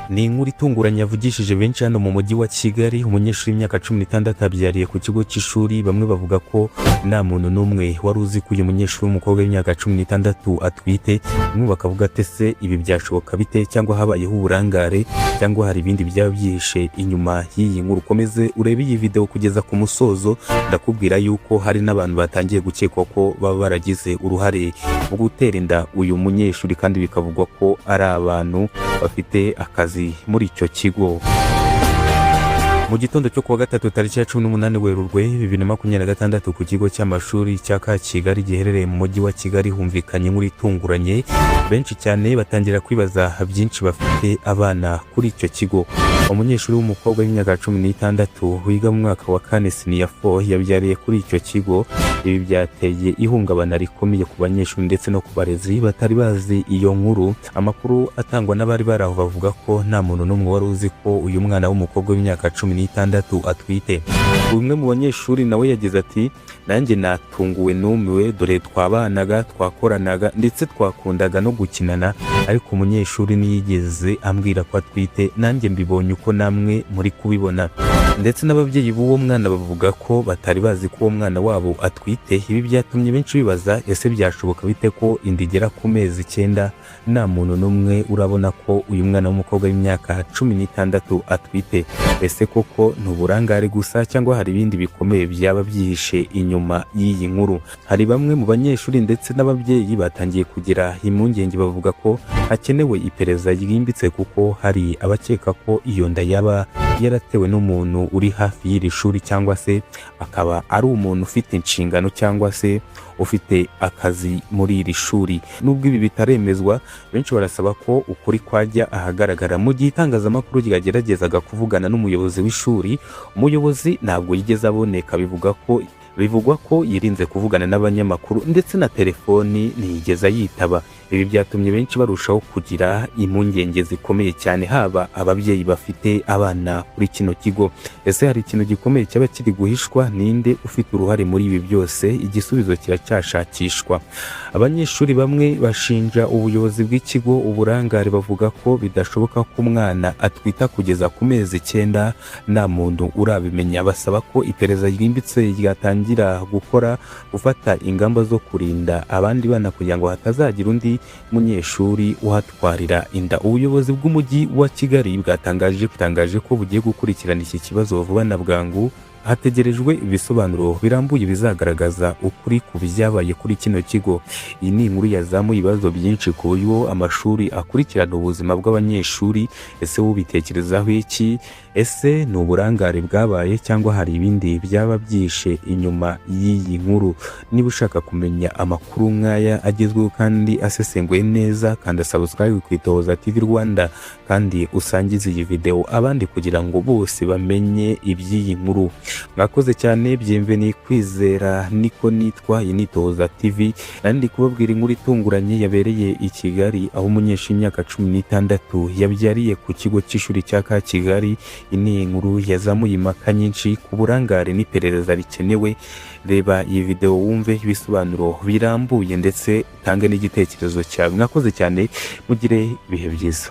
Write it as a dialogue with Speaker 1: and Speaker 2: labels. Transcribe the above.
Speaker 1: Ni inkuru itunguranye yavugishije benshi hano mu mujyi wa Kigali. Umunyeshuri w'imyaka 16 abyariye ku kigo cy'ishuri. Bamwe bavuga ko nta muntu n'umwe wari uzi ko uyu munyeshuri w'umukobwa w'imyaka 16 atwite. Bamwe bakavuga ati se ibi byashoboka bite, cyangwa habayeho uburangare, cyangwa hari ibindi byaba byihishe inyuma y'iyi nkuru. Komeze urebe iyi video kugeza ku musozo, ndakubwira yuko hari n'abantu batangiye gukekwa ko baba baragize uruhare mu gutera inda uyu munyeshuri, kandi bikavugwa ko ari abantu bafite akazi muri icyo kigo. Mu gitondo cyo kuwa gatatu tariki ya 18 Werurwe 2026 ku kigo cy'amashuri cya Kigali giherereye mu mujyi wa Kigali humvikanye inkuru itunguranye. Benshi cyane batangira kwibaza byinshi bafite abana kuri icyo kigo. Umunyeshuri w'umukobwa w'imyaka 16 wiga mu mwaka wa 4 senior 4 yabyariye kuri icyo kigo. Ibi byateye ihungabana rikomeye ku banyeshuri ndetse no ku barezi batari bazi iyo nkuru. Amakuru atangwa n'abari baraho bavuga ko nta muntu n'umwe wari uzi ko uyu mwana w'umukobwa w'imyaka 16 atwite. Umwe mu banyeshuri nawe yagize ati, nanjye natunguwe numiwe, dore twabanaga, twakoranaga ndetse twakundaga no gukinana, ariko umunyeshuri niyigeze ambwira ko atwite, nanjye mbibonye uko namwe muri kubibona. Ndetse n'ababyeyi b'uwo mwana bavuga ko batari bazi ko uwo mwana wabo atwite. Ibi byatumye benshi bibaza, ese byashoboka bite ko inda igera ku mezi 9 nta muntu n'umwe urabona ko uyu mwana w'umukobwa w'imyaka 16 atwite? Ese koko ni uburangare gusa, cyangwa hari ibindi bikomeye byaba byihishe inyuma y'iyi nkuru? Hari bamwe mu banyeshuri ndetse n'ababyeyi batangiye kugira impungenge, bavuga ko hakenewe iperereza ryimbitse, kuko hari abakeka ko iyo nda yaba yaratewe n'umuntu uri hafi y'iri shuri, cyangwa se akaba ari umuntu ufite inshingano cyangwa se ufite akazi muri iri shuri. Nubwo ibi bitaremezwa, benshi barasaba ko ukuri kwajya ahagaragara. Mu gihe itangazamakuru ryageragezaga kuvugana n'umuyobozi w'ishuri, umuyobozi ntabwo yigeze aboneka. Bivugwa ko yirinze kuvugana n'abanyamakuru, ndetse na telefoni ntiyigeze yitaba. Ibi byatumye benshi barushaho kugira impungenge zikomeye cyane, haba ababyeyi bafite abana kuri kino kigo. Ese hari ikintu gikomeye cyaba kiri guhishwa? Ninde ufite uruhare muri ibi byose? Igisubizo kiracyashakishwa. Abanyeshuri bamwe bashinja ubuyobozi bw'ikigo uburangare, bavuga ko bidashoboka ko umwana atwita kugeza ku mezi 9 nta muntu urabimenya. Basaba ko iperereza ryimbitse ryatangira gufata ingamba zo kurinda abandi bana, kugira ngo hatazagira undi munyeshuri uhatwarira inda. Ubuyobozi bw'umujyi wa Kigali bwatangaje ko bugiye gukurikirana iki kibazo vuba na bwangu. Hategerejwe ibisobanuro birambuye bizagaragaza ukuri ku byabaye kuri kino kigo. Iyi ni inkuru yazamuye ibibazo byinshi ku buryo amashuri akurikirana ubuzima bw'abanyeshuri. Ese ubitekerezaho iki? Ese ni uburangare bwabaye, cyangwa hari ibindi byaba byishe inyuma y'iyi nkuru? Niba ushaka kumenya amakuru nk'aya agezweho kandi asesenguye neza, kanda subscribe ku ITOHOZA TV Rwanda, kandi usangize iyi video abandi kugira ngo bose bamenye iby'iyi nkuru. Mwakoze cyane, bienvenue kwizera niko nitwa. Iyi ni ITOHOZA TV, nandi kubabwira inkuru itunguranye yabereye i Kigali, aho umunyeshuri w'imyaka 16 yabyariye ku kigo cy'ishuri cya Kigali. Ini inkuru yazamuye impaka nyinshi ku burangare n'iperereza rikenewe. Reba iyi video wumve ibisobanuro birambuye, ndetse utange n'igitekerezo cyawe. Mwakoze cyane, mugire ibihe byiza.